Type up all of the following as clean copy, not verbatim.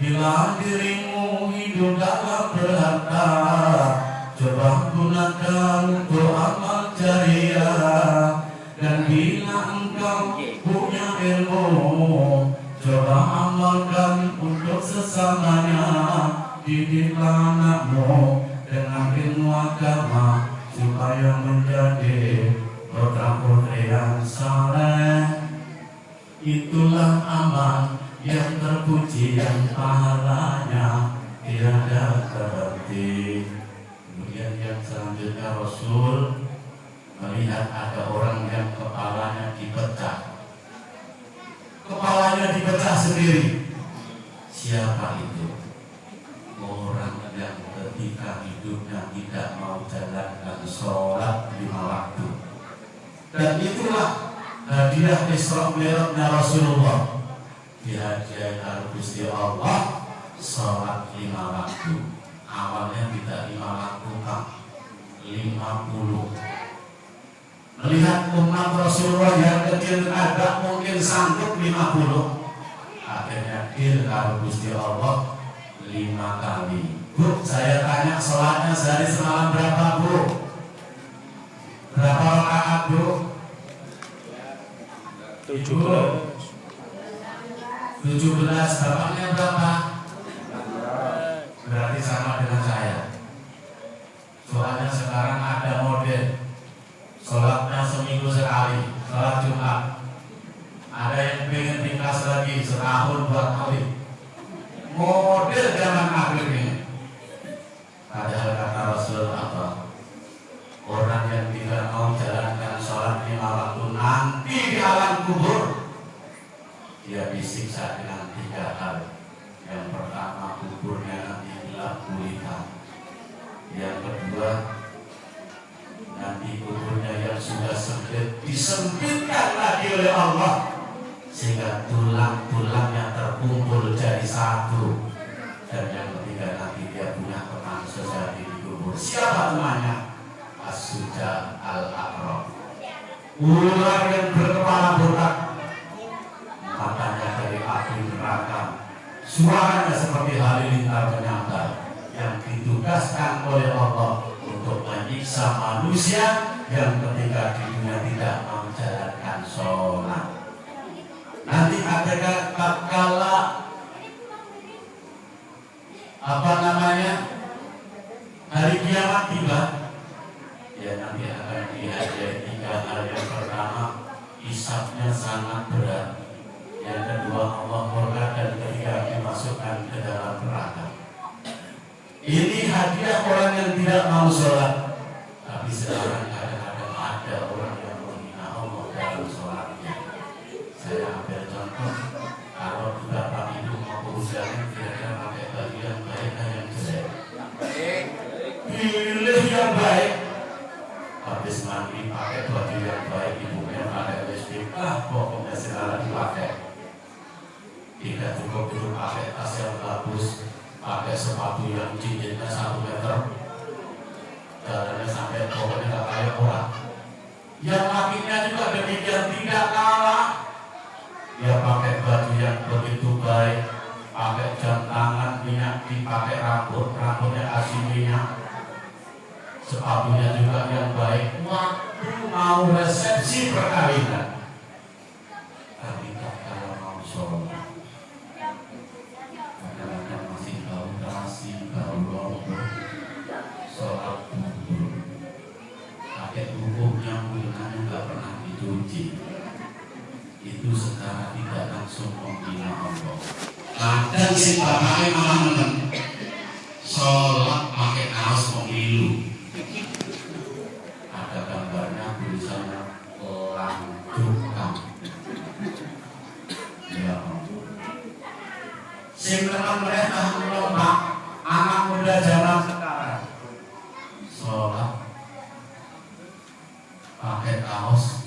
bila dirimu hidup dalam berharta, coba gunakan untuk amal jariah. Dan bila engkau punya ilmu, coba amalkan untuk sesamanya. Didiklah anakmu dengan ilmu agama supaya menjadi putra-putri yang saleh. Itulah amal yang terpuji, yang pahalanya tiada terhenti. Kemudian yang selanjutnya Rasul melihat ada orang yang kepalanya dipecah. Kepalanya dipecah sendiri. Siapa itu? Orang yang ketika hidupnya tidak mau jalankan sholat 5 waktu. Dan itulah hadiah Isra Mi'rajnya Rasulullah. Dihadiahkan Gusti Allah sholat 5 waktu. Awalnya tidak 5 waktu, Pak, 50. Melihat umat Rasulullah yang kecil ada mungkin sanggup 50. Akhirnya kalau Gusti Allah 5 kali. Bu, saya tanya sholatnya sehari semalam berapa, Bu? Berapa rakaat, Bu? 17. Bapaknya berapa? Berarti sama dengan saya. Soalnya sekarang ada model sholatnya seminggu sekali, sholat Jumat. Ada yang pengen ringkas lagi setahun 2 kali. Model zaman akhir ini. Padahal kata Rasul apa? Orang yang tidak mau jalankan sholat 5 waktu nanti di alam kubur dia disiksa dengan 3 hal. Yang pertama, kuburnya nanti gelap gulita. Yang kedua, nanti kuburnya yang sudah sempit disempitkan lagi oleh Allah sehingga tulang-tulangnya terkumpul jadi satu. Dan yang ketiga, nanti dia punya teman sejati di kubur. Siapa temannya? As-Suja al-Aqrab, ular yang berkepala botak, matanya dari api neraka, suaranya seperti halilintar menyambar, yang ditugaskan oleh Allah untuk menyiksa manusia yang ketika di dunia tidak menjalankan sholat. Nanti ada kala hari kiamat tiba, ya nanti akan dihadiahi 3 hal. Yang pertama, hisabnya sangat berat. Yang kedua, Allah murka. Dan ketiga, dimasukkan ke dalam neraka. Ini hadiah orang yang tidak mau sholat. Tapi sekarang kadang-kadang ada orang yang menghina Allah dalam sholatnya. Saya ambil contoh, kalau Bapak Ibu mau kehujanan, kira-kira pakai baju yang baik dan yang jelek. Pilih yang baik. Habis mandi pakai baju yang baik, ibunya pakai lipstik, pokoknya segala dipakai. Tidak cukup itu pakai tas yang bagus, pakai sepatu yang cincinnya 1 meter, jalannya sampai pokoknya nggak kayak orang. Yang lakinya juga demikian, tidak kalah. Dia pakai baju yang begitu baik, pakai jam tangan minyak, dipakai rambutnya kasih minyak, sepatunya juga yang baik. Waktu mau resepsi perkawinan, tapi tak kalau mau sholat, kadang-kadang masih bau terasi, bau lombok, sholat kubur, pakai tubuhnya mulanya nggak pernah dicuci. Itu secara tidak langsung menghina Allah. Kadang si bapaknya malah menang sholat pakai kaos pemilu. Ada gambarnya, tulisannya lanjutkan. Ya Allah. Sing teman mereka melompat anak muda zaman sekarang. Sholat pakai kaos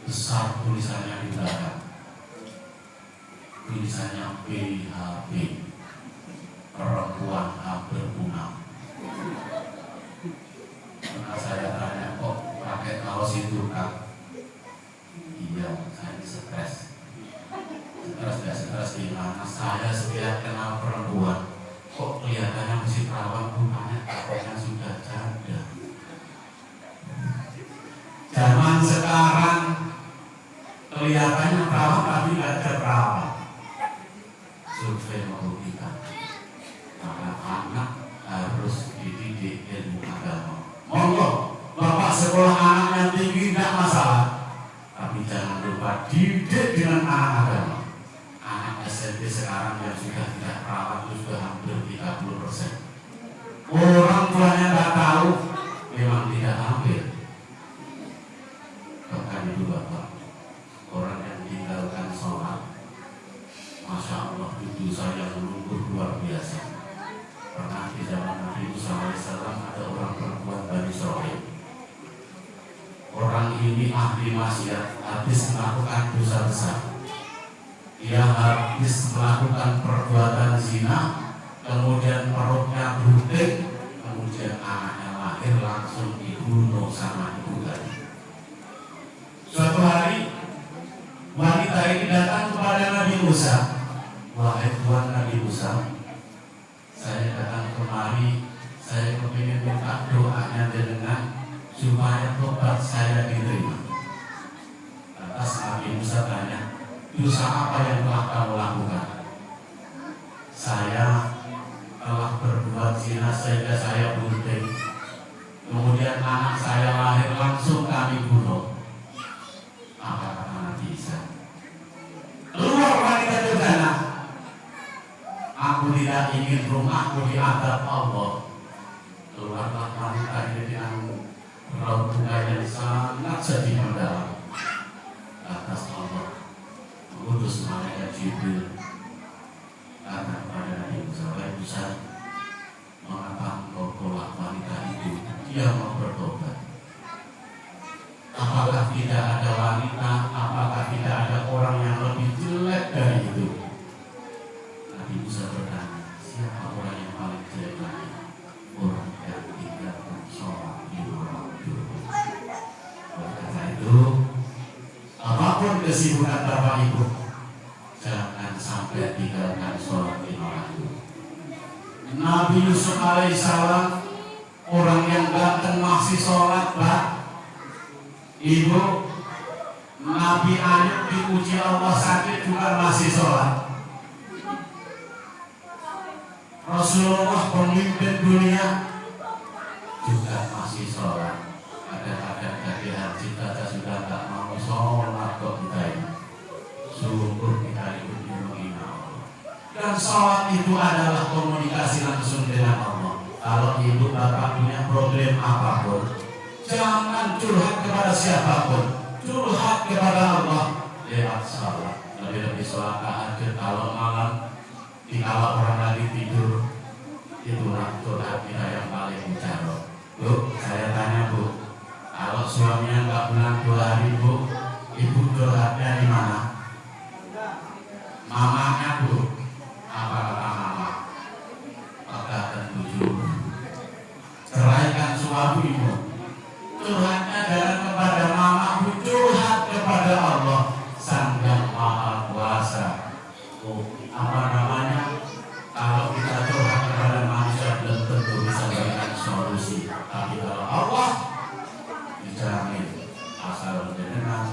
besar, tulisannya di belakang, tulisannya PHP, perempuan hampir punah. Maka saya tanya, kok pakai kaos itu, Kak? Iya, saya stres. Stres gak cerdas gimana? Saya setiap kenal perempuan kok kelihatannya masih perawan, bukannya takutnya sudah janda. Zaman sekarang kelihatannya perawan tapi nggak ada perawan. Survei membuktikan maka anak harus dididik ilmu agama. Monggo bapak sekolah anaknya tinggi tidak masalah, tapi jangan lupa didik dengan anak agama. Anak SMP sekarang yang sudah tidak perawan itu sudah hampir 30%. Orang tuanya nggak tahu, memang tidak hampir. Bahkan itu bapak, orang yang tinggalkan sholat, Masya Allah itu saya melumpuh luar biasa. Pernah di zaman Nabi Musa alaihissalam ada orang perempuan Bani Israil. Orang ini ahli maksiat, habis melakukan dosa besar. Dia habis melakukan perbuatan zina, kemudian perutnya berhenti, kemudian anaknya lahir langsung dibunuh sama ibu tadi. Suatu hari wanita ini datang kepada Nabi Musa. Wahai Tuhan Nabi Musa, saya datang kemari, saya ingin minta doanya dengan supaya tobat saya diterima. Atas Nabi Musa tanya, dosa apa yang telah kamu lakukan? Saya telah berbuat zina sehingga saya bunting, kemudian anak saya lahir langsung kami bunuh. Apa kata Nabi Isa? Keluar wanita durjana. Aku tidak ingin rumahku diadab Allah. Keluarlah wanita ini dengan raut muka yang sangat sedih mendalam. Atas Allah mengutus malaikat Jibril karena pada Nabi Musa, mengapa engkau tolak wanita itu? Dia mau bertobat. Apakah tidak ada wanita? Apakah tidak ada orang yang lebih jelek dari itu? Nabi Musa bertanya, siapa orang yang paling jelek lagi? Orang yang tinggalkan sholat di waktu. Oleh karena itu, apapun kesibukan Bapak Ibu, jangan sampai tinggalkan sholat di waktu. Nabi Yusuf alaihissalam, orang yang ganteng masih sholat, Pak. Ibu, Nabi Ayub diuji Allah sakit juga masih sholat. Rasulullah pemimpin dunia juga masih sholat. Kadang-kadang dari haji saja sudah tak mau sholat kok kita ini. Sungguh kita itu menghina Allah. Dan sholat itu adalah komunikasi langsung dengan Allah. Kalau ibu bapak punya problem apapun, jangan curhat kepada siapapun, curhat kepada Allah lewat sholat. Lebih-lebih sholat tahajud kalau malam, kalau orang lagi tidur, itulah curhat kita yang paling mujarab. Bu, saya tanya Bu, kalau suaminya nggak pulang 2 hari Bu, ibu curhatnya di mana? Mamanya Bu, apa kata mama? Katakan tujuh, ceraikan suamimu. Curhatnya jangan kepada mama, curhat kepada Allah Sang Yang Maha Kuasa. Apa namanya? Kalau kita curhat kepada manusia belum tentu bisa memberikan solusi. Tapi kalau Allah dijamin, asal jenengan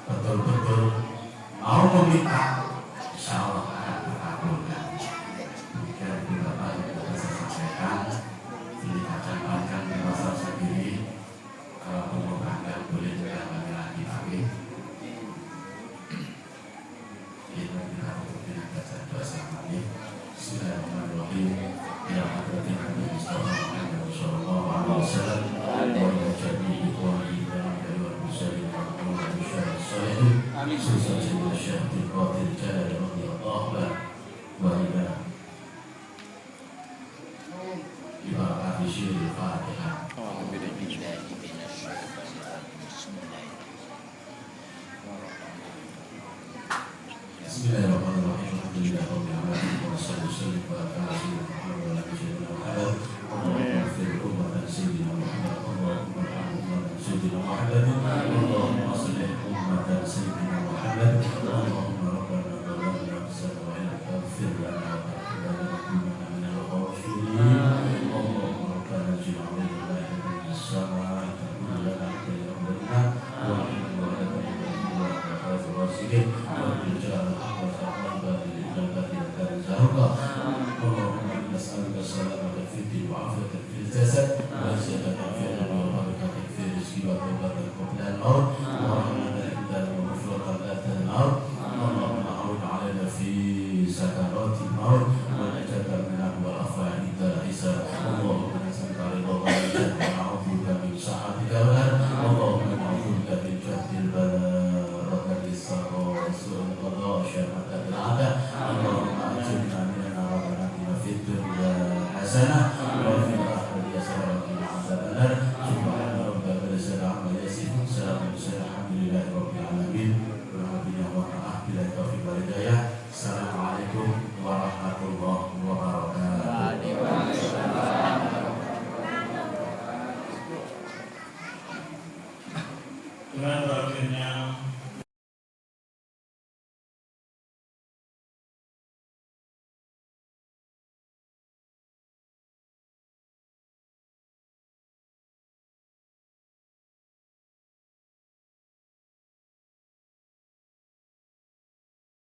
betul-betul mau meminta, insya Allah akan terkabulkan. Demikian itu Bapak yang bisa saya sampaikan. Ini panjang di masa sendiri. Kalau pembukaan boleh juga bagi lagi. Itu kita untuk baca doa selama ini. Bismillahirrahmanirrahim. Ya Hadratin Nabi Muhammad sallallahu alaihi wasallam wa jami'i ikhwani wal muslimin wa syarih salihin. Susah sebuah syahid qadir jalal radhiyallahu wa ila ibarat syirul Fatihah. Bismillahirrahmanirrahim. Alhamdulillahirabbil alamin. Wassalatu wassalamu ala sayyidina Muhammad wa ala sayyidina Muhammad. Allahumma sayyidina Muhammad. Allahumma salli ala sayyidina Muhammad. Allahumma rabbana الرقى اللهم إنا نسألك السلامة في الدين وعافية في الجسد وزيادة في العلم وبركة في الرزق وتوبة قبل الموت ورحمة عند وغفرة ذات الموت اللهم عون علينا في سكرات الموت ونجاة من والعفو عند الحساب اللهم نسألك رضا والجنة ونعوذ بك من سخطك والنار اللهم نعوذ بك من جهد البلاء وترك السخاء وسوء القضاء وشماتة الأعداء اللهم أجرنا من النار وآتنا في الدنيا حسنة